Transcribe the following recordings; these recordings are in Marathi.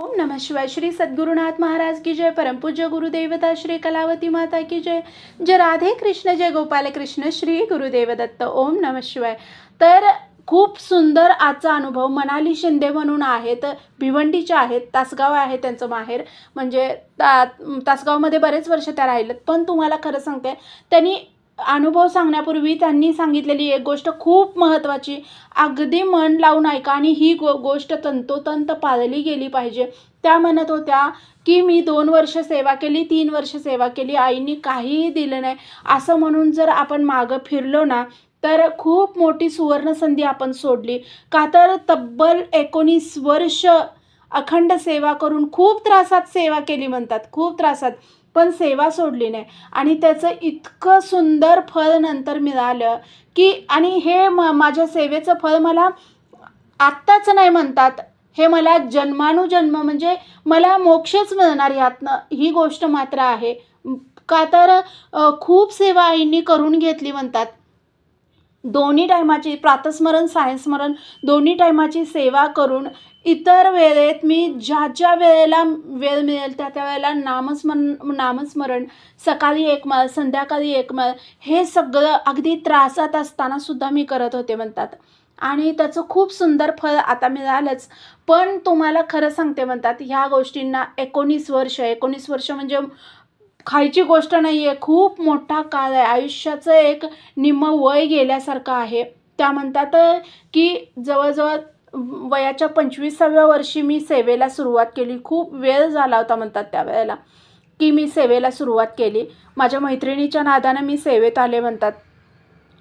ओम नमः शिवाय। श्री सद्गुरुनाथ महाराज की जय। परमपूज्य गुरुदेवता श्री कलावती माता की जय। जय राधे कृष्ण, जय गोपाल कृष्ण, श्री गुरुदेव दत्त। ओम नमः शिवाय। तर खूप सुंदर आजचा अनुभव मनाली शिंदे म्हणून आहेत, भिवंडीच्या आहेत, तासगाव आहे त्यांचं माहेर, म्हणजे तासगावमध्ये बरेच वर्ष त्या राहिलेत। पण तुम्हाला खरं सांगते, त्यांनी अनुभव सांगण्यापूर्वी त्यांनी सांगितलेली एक गोष्ट खूप महत्त्वाची, अगदी मन लावून ऐका आणि ही गोष्ट तंतोतंत पाळली गेली पाहिजे। त्या म्हणत होत्या की मी 2 वर्ष सेवा केली, 3 वर्ष सेवा केली, आईनी काहीही दिलं नाही असं म्हणून जर आपण मागं फिरलो ना, तर खूप मोठी सुवर्णसंधी आपण सोडली। का तर तब्बल 19 वर्ष अखंड सेवा करून खूप त्रासात सेवा केली म्हणतात, खूप त्रासात, पण सेवा सोडली नाही आणि त्याचं इतकं सुंदर फळ नंतर मिळालं की, आणि हे माझ्या सेवेचं फळ मला आत्ताच नाही म्हणतात, हे मला जन्मानुजन्म म्हणजे मला मोक्षच मिळणार यातनं, ही गोष्ट मात्र आहे। का तर खूप सेवा आईंनी करून घेतली म्हणतात। दोन्ही टायमाची प्रातस्मरण सायंस्मरण दोन्ही टायमाची सेवा करून इतर वेळेत मी ज्या वेळेला वेळ मिळेल त्या वेळेला नामस्मरण सकाळी 1 माळ, संध्याकाळी 1 माळ, हे सगळं अगदी त्रासात असतानासुद्धा मी करत होते म्हणतात। आणि त्याचं खूप सुंदर फळ आता मिळालंच। पण तुम्हाला खरं सांगते म्हणतात, ह्या गोष्टींना 19 वर्ष म्हणजे खायची गोष्ट नाही आहे, खूप मोठा काळ आहे, आयुष्याचं एक निम्म वय गेल्यासारखं आहे। त्या म्हणतात की जवळजवळ वयाच्या 25व्या वर्षी मी सेवेला सुरुवात केली, खूप वेळ झाला होता म्हणतात त्यावेळेला की मी सेवेला सुरुवात केली। माझ्या मैत्रिणीच्या नादानं मी सेवेत आले म्हणतात।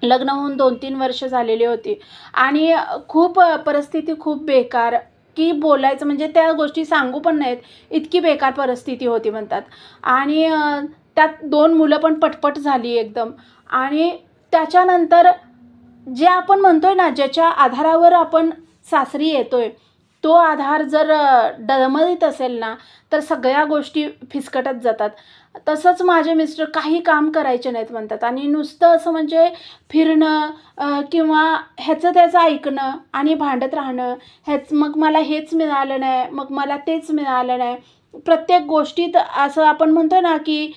लग्न होऊन 2-3 वर्ष झालेली होती आणि खूप परिस्थिती खूप बेकार, की बोलायचं म्हणजे त्या गोष्टी सांगू पण नाहीत, इतकी बेकार परिस्थिती होती म्हणतात। आणि त्यात 2 मुलं पण पटपट झाली एकदम। आणि त्याच्यानंतर जे आपण म्हणतोय ना, ज्याच्या आधारावर आपण सासरी येतोय, तो आधार जर डळमळीत असेल ना, तर सगळ्या गोष्टी फिसकटत जातात। तसंच माझे मिस्टर काही काम करायचे नाहीत म्हणतात आणि नुसतं असं म्हणजे फिरणं किंवा ह्याचं त्याचं ऐकणं आणि भांडत राहणं, मग मला हेच मिळालं नाही, मग मला तेच मिळालं नाही, प्रत्येक गोष्टीत असं आपण म्हणतो ना की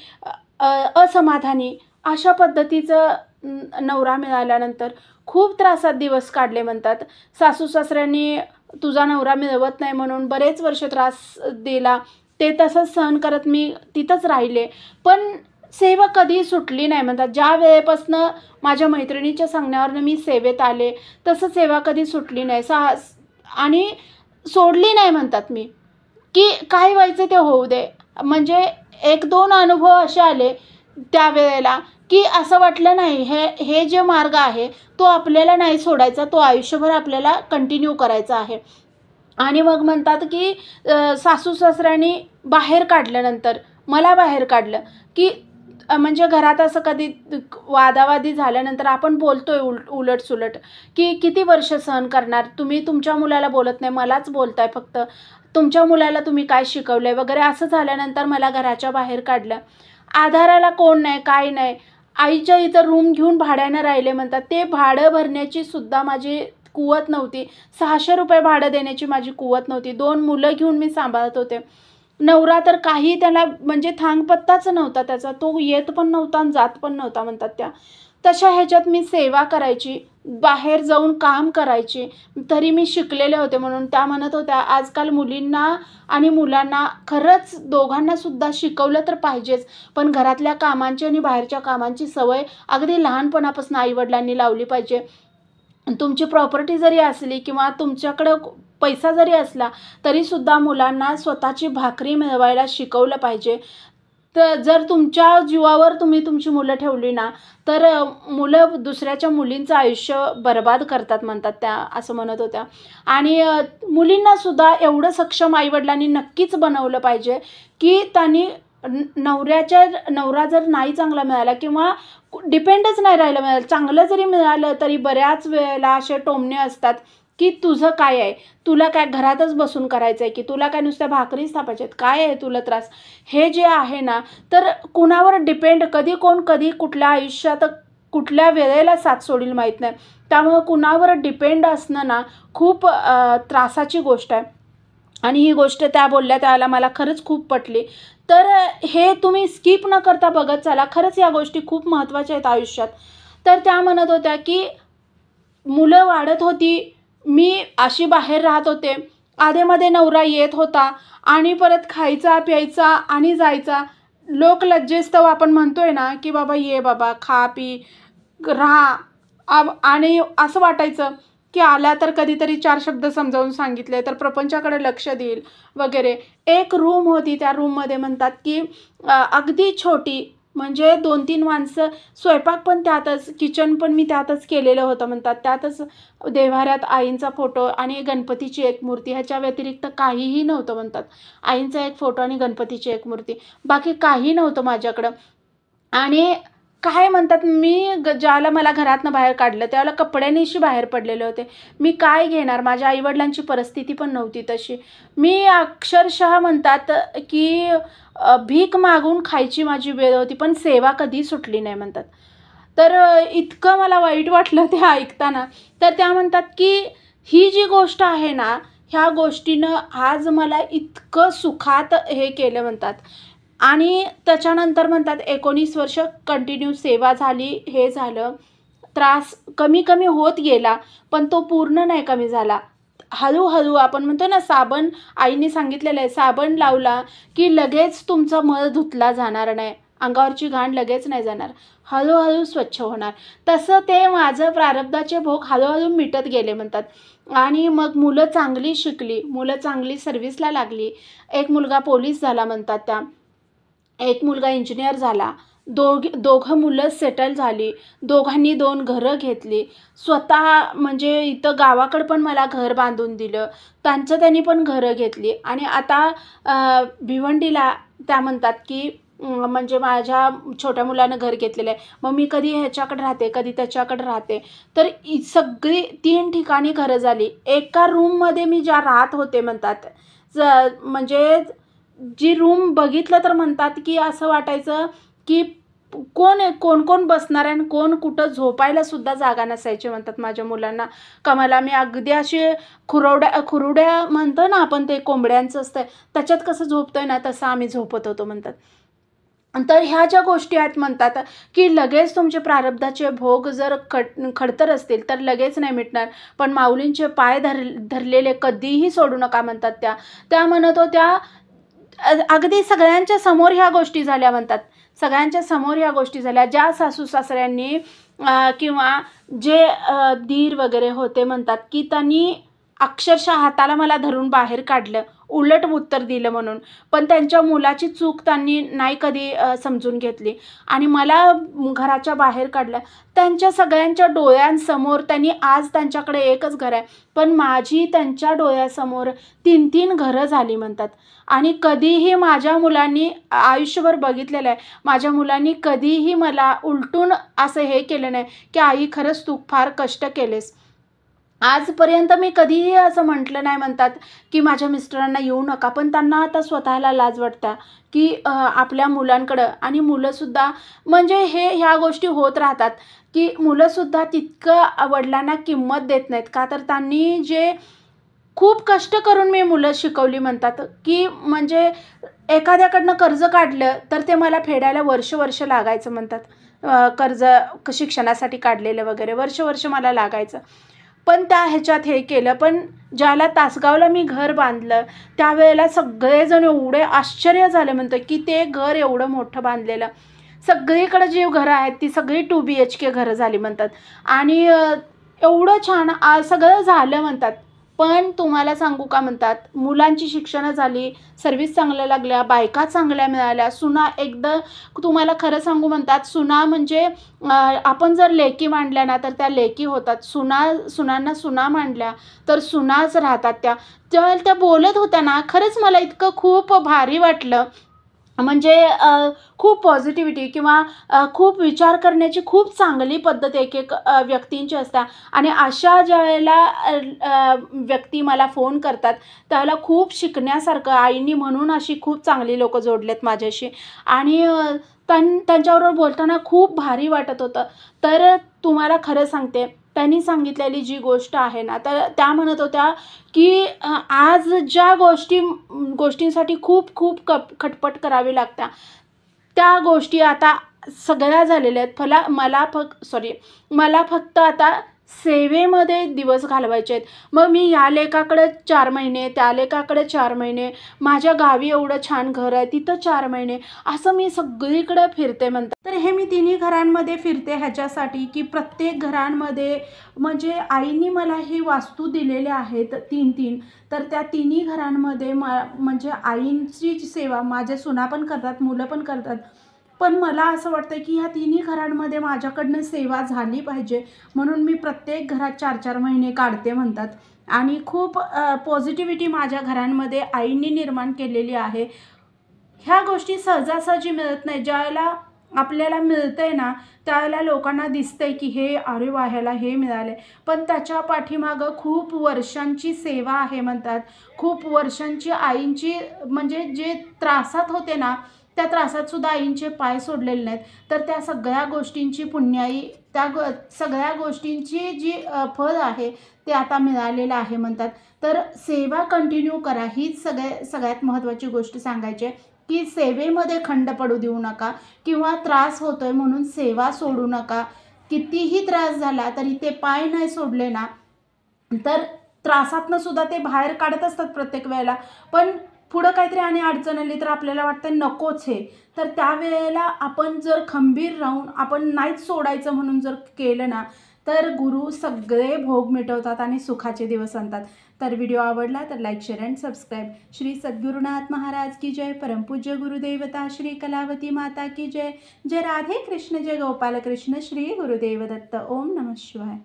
असमाधानी, अशा पद्धतीचं नवरा मिळाल्यानंतर खूप त्रासात दिवस काढले म्हणतात। सासू सासऱ्यांनी तुझा नवरा मिळवत नाही म्हणून बरेच वर्ष त्रास दिला, ते तसंच सहन करत मी तिथंच राहिले, पण सेवा कधी सुटली नाही म्हणतात। ज्या वेळेपासनं माझ्या मैत्रिणीच्या सांगण्यावरनं मी सेवेत आले, तसं सेवा कधी सुटली नाही आणि सोडली नाही म्हणतात मी, की काय व्हायचं ते होऊ दे। म्हणजे 1-2 अनुभव असे आले त्यावेळेला की असं वाटलं नाही, हे जे मार्ग आहे तो आपल्याला नाही सोडायचा, तो आयुष्यभर आपल्याला कंटिन्यू करायचा आहे। आणि मग म्हणतात की सासू सासऱ्यांनी बाहेर काढल्यानंतर मला बाहेर काढलं की, म्हणजे घरात असं कधी वादावादी झाल्यानंतर आपण बोलतोय उलटसुलट की किती वर्ष सहन करणार, तुम्ही तुमच्या मुलाला बोलत नाही, मलाच बोलताय फक्त, तुमच्या मुलाला तुम्ही काय शिकवलंय वगैरे, असं झाल्यानंतर मला घराच्या बाहेर काढलं। आधाराला कोण नाही, काय नाही, आईच्या इथं रूम घेऊन भाड्यानं राहिले म्हणतात। ते भाडं भरण्याची सुद्धा माझी कुवत नव्हती, 600 रुपये भाडं देण्याची माझी कुवत नव्हती। 2 मुलं घेऊन मी सांभाळत होते। नवरा तर काही त्याला म्हणजे थांगपत्ताच नव्हता त्याचा, तो येत पण नव्हता आणि जात पण नव्हता म्हणतात त्या। तशा ह्याच्यात मी सेवा करायची, बाहेर जाऊन काम करायची, तरी मी शिकलेले होते म्हणून त्या म्हणत होत्या आजकाल मुलींना आणि मुलांना खरंच दोघांनासुद्धा शिकवलं तर पाहिजेच, पण घरातल्या कामांची आणि बाहेरच्या कामांची सवय अगदी लहानपणापासून आईवडिलांनी लावली पाहिजे। तुमची प्रॉपर्टी जरी असली किंवा तुमच्याकडं पैसा जरी असला तरीसुद्धा मुलांना स्वतःची भाकरी मिळवायला शिकवलं पाहिजे। तर जर तुमच्या जीवावर तुम्ही तुमची मुलं ठेवली ना, तर मुलं दुसऱ्याच्या मुलींचं आयुष्य बरबाद करतात म्हणतात त्या, असं म्हणत होत्या। आणि मुलींनासुद्धा एवढं सक्षम आईवडिलांनी नक्कीच बनवलं पाहिजे की त्यांनी नवरा जर नाही चांगला मिळाला किंवा डिपेंडच नाही राहिलं मिळालं, चांगलं जरी मिळालं तरी बऱ्याच वेळेला असे टोमणे असतात की तुझं काय आहे, तुला काय घरातच बसून करायचं आहे, की तुला काय नुसत्या भाकरीच थापायच्या आहेत, काय आहे तुला त्रास, हे जे आहे ना, तर कुणावर डिपेंड, कधी कुठल्या आयुष्यात कुठल्या वेळेला साथ सोडील माहीत नाही। त्यामुळं कुणावर डिपेंड असणं ना खूप त्रासाची गोष्ट आहे। आणि ही गोष्ट त्या बोलल्या त्याला मला खरंच खूप पटली. तर हे तुम्ही स्किप न करता बघत चला. खरंच या गोष्टी खूप महत्त्वाच्या आहेत आयुष्यात. तर त्या म्हणत होत्या की मुलं वाढत होती, मी अशी बाहेर राहत होते. अधेमध्ये नवरा येत होता आणि परत खायचा, प्यायचा आणि जायचा. लोकलज्जेस्तव आपण म्हणतोय ना, की बाबा ये बाबा, खा, पी, राहा. आणि असं वाटायचं, की आला तर कधीतरी 4 शब्द समजावून सांगितले तर प्रपंचाकडे लक्ष देईल वगैरे. एक रूम होती, त्या रूममध्ये म्हणतात, की अगदी छोटी म्हणजे 2-3 माणसं, स्वयंपाक पण त्यातच, किचन पण मी त्यातच केलेलं होतं म्हणतात. त्यातच देव्हाऱ्यात आईंचा फोटो आणि गणपतीची एक मूर्ती, ह्याच्या व्यतिरिक्त काहीही नव्हतं म्हणतात. आईंचा एक फोटो आणि गणपतीची एक मूर्ती, बाकी काही नव्हतं माझ्याकडं. आणि काय म्हणतात, मी ज्यावेळेला मला घरातनं बाहेर काढलं त्यावेळेला कपड्यांनीशी बाहेर पडलेले होते. मी काय घेणार, माझ्या आईवडिलांची परिस्थिती पण नव्हती तशी. मी अक्षरशः म्हणतात की भीक मागून खायची माझी वेळ होती, पण सेवा कधी सुटली नाही म्हणतात. तर इतकं मला वाईट वाटलं ते ऐकताना. तर त्या म्हणतात की ही जी गोष्ट आहे ना, ह्या गोष्टीनं आज मला इतकं सुखात हे केलं म्हणतात. आणि त्याच्यानंतर म्हणतात 19 वर्ष कंटिन्यू सेवा झाली, हे झालं. त्रास कमी-कमी होत गेला, पण तो पूर्ण नाही कमी झाला. हळू-हळू आपण म्हणतो ना, साबण आईने सांगितलेलं आहे, साबण लावला की लगेच तुमचा मळ धुतला जाणार नाही. अंगावरची घाण लगेच नाही जाणार. हळू-हळू स्वच्छ होणार. तसं ते माझं प्रारब्धाचे भोग हळू मिटत गेले म्हणतात. आणि मग मुलं चांगली शिकली, मुलं चांगली सर्व्हिसला लागली. एक मुलगा पोलीस झाला म्हणतात त्या. एक मुलगा इंजिनियर झाला. दोघं मुलं सेटल झाली. दोघांनी 2 घरं घेतली. स्वतः म्हणजे इथं गावाकडं पण मला घर बांधून दिलं. त्यांचं त्यांनी पण घरं घेतली. आणि आता भिवंडीला त्या म्हणतात की म्हणजे माझ्या छोट्या मुलानं घर घेतलेलं आहे. मग मी कधी ह्याच्याकडे राहते, कधी त्याच्याकडे राहते. तर सगळी 3 ठिकाणी घरं झाली. एका रूममध्ये मी ज्या राहत होते म्हणतात, म्हणजे जी रूम बघितलं तर म्हणतात की असं वाटायचं की कोण बसणार आहे आणि कोण कुठं झोपायला सुद्धा जागा नसायची म्हणतात माझ्या मुलांना. का मला मी अगदी अशी खुरुड्या म्हणतो ना आपण, ते कोंबड्यांचं असतं त्याच्यात कसं झोपतोय ना, तसं आम्ही झोपत होतो म्हणतात. तर ह्या ज्या गोष्टी आहेत म्हणतात की लगेच तुमचे प्रारब्धाचे भोग जर खडतर असतील तर लगेच नाही मिटणार, पण माऊलींचे पाय धरलेले कधीही सोडू नका म्हणतात त्या म्हणत होत्या. अगदी सगळ्यांच्या समोर ह्या गोष्टी झाल्या म्हणतात. सगळ्यांच्या समोर ह्या गोष्टी झाल्या. ज्या सासू-सासऱ्यांनी किंवा जे दीर वगैरे होते म्हणतात की त्यांनी अक्षरशः हाताला मला धरून बाहेर काढलं, उलट उत्तर दिलं म्हणून. पण त्यांच्या मुलाची चूक त्यांनी नाही कधी समजून घेतली आणि मला घराच्या बाहेर काढलं. त्यांच्या सगळ्यांच्या डोळ्यांसमोर त्यांनी आज त्यांच्याकडे एकच घर आहे, पण माझी त्यांच्या डोळ्यासमोर 3-3 घरं झाली म्हणतात. आणि कधीही माझ्या मुलांनी आयुष्यभर बघितलेलं आहे, माझ्या मुलांनी कधीही मला उलटून असं हे केलं नाही की आई खरंच तू फार कष्ट केलेस. आजपर्यंत मी कधीही असं म्हटलं नाही म्हणतात की माझ्या मिस्टरांना येऊ नका, पण त्यांना आता स्वतःला लाज वाटतं की आपल्या मुलांकडं. आणि मुलंसुद्धा म्हणजे ह्या गोष्टी होत राहतात की मुलंसुद्धा तितकं वडिलांना किंमत देत नाहीत. का तर त्यांनी जे खूप कष्ट करून मी मुलं शिकवली म्हणतात की म्हणजे एखाद्याकडनं कर्ज काढलं तर ते मला फेडायला वर्ष लागायचं म्हणतात. कर्ज शिक्षणासाठी काढलेलं वगैरे वर्ष मला लागायचं. पण त्या ह्याच्यात हे केलं. पण ज्याला तासगावला मी घर बांधलं त्यावेळेला सगळेजण एवढे आश्चर्य झाले म्हणतात की ते घर एवढं मोठं बांधलेलं. सगळीकडे जी घरं आहेत ती सगळी 2 BHK घरं झाली म्हणतात. आणि एवढं छान सगळं झालं म्हणतात. पण तुम्हाला सांगू का म्हणतात, मुलांची शिक्षणं झाली, सर्व्हिस चांगल्या लागल्या, बायका चांगल्या मिळाल्या, सुना एकदा तुम्हाला खरं सांगू म्हणतात, सुना म्हणजे आपण जर लेकी मांडल्या ना तर त्या लेकी होतात. सुनांना सुना मांडल्या तर सुनाच राहतात त्या. त्यावेळेला त्या बोलत होत्या ना, खरंच मला इतकं खूप भारी वाटलं. म्हणजे खूप पॉझिटिव्हिटी किंवा खूप विचार करण्याची खूप चांगली पद्धत एक व्यक्तींची असते. आणि अशा ज्यावेळेला व्यक्ती मला फोन करतात त्यावेळेला खूप शिकण्यासारखं आईनी म्हणून अशी खूप चांगली लोकं जोडलेत माझ्याशी. आणि त्यांच्याबरोबर बोलताना खूप भारी वाटत होतं. तर तुम्हाला खरं सांगते त्यांनी सांगितलेली जी गोष्ट आहे ना, तर त्या म्हणत होत्या की आज ज्या गोष्टींसाठी खूप खूप खटपट करावी लागत्या, त्या गोष्टी आता सगळ्या झालेल्या आहेत. मला फक्त आता सेवेमध्ये दिवस घालवायचे आहेत. मग मी या लेकाकडे 4 महिने, त्या लेकाकडे 4 महिने, माझ्या गावी एवढं छान घर आहे, तिथं 4 महिने, असं मी सगळीकडे फिरते म्हणतात. तर हे मी तिन्ही घरांमध्ये फिरते ह्याच्यासाठी की प्रत्येक घरांमध्ये म्हणजे आईनी मला ही वास्तू दिलेल्या आहेत 3-3. तर त्या तिन्ही घरांमध्ये म्हणजे आईंची सेवा माझ्या सुना पण करतात, मुलं पण करतात. पण मला असं वाटतं की ह्या तिन्ही घरांमध्ये माझ्याकडनं सेवा झाली पाहिजे, म्हणून मी प्रत्येक घरात 4-4 महिने काढते म्हणतात. आणि खूप पॉझिटिव्हिटी माझ्या घरांमध्ये आईंनी निर्माण केलेली आहे. ह्या गोष्टी सहजासहजी मिळत नाही. ज्यावेळेला आपल्याला मिळतंय ना, त्यावेळेला लोकांना दिसतंय की हे अरे वाह! ह्याला हे मिळालंय. पण त्याच्या पाठीमागं खूप वर्षांची सेवा आहे म्हणतात. खूप वर्षांची आईंची म्हणजे जे त्रासात होते ना, त्या त्रासात सुद्धा आईंचे पाय सोडलेले नाहीत. तर त्या सगळ्या गोष्टींची पुण्याई, सगळ्या गोष्टींची जी फळ आहे ते आता मिळालेलं आहे म्हणतात. तर सेवा कंटिन्यू करा, हीच सगळ्यात महत्त्वाची गोष्ट सांगायची आहे. की सेवेमध्ये खंड पडू देऊ नका किंवा त्रास होतोय म्हणून सेवा सोडू नका. कितीही त्रास झाला तरी ते पाय नाही सोडले ना, तर त्रासातनं सुद्धा ते बाहेर काढत असतात प्रत्येक वेळेला. पण पुढं काहीतरी आणि अडचण आली तर आपल्याला वाटतं नकोच हे. तर त्यावेळेला आपण जर खंबीर राहून आपण नाहीच सोडायचं म्हणून जर केलं ना, तर गुरु सगळे भोग मिटवतात आणि सुखाचे दिवस आणतात. तर व्हिडिओ आवडला तर like, share and subscribe. Shri Sadgurunath Maharaj की जय. परमपूज्य गुरुदेवता श्री कलावती माता की जय. जय राधे कृष्ण, जय गोपाल कृष्ण, श्री गुरुदेव दत्त. ओम नमः शिवाय.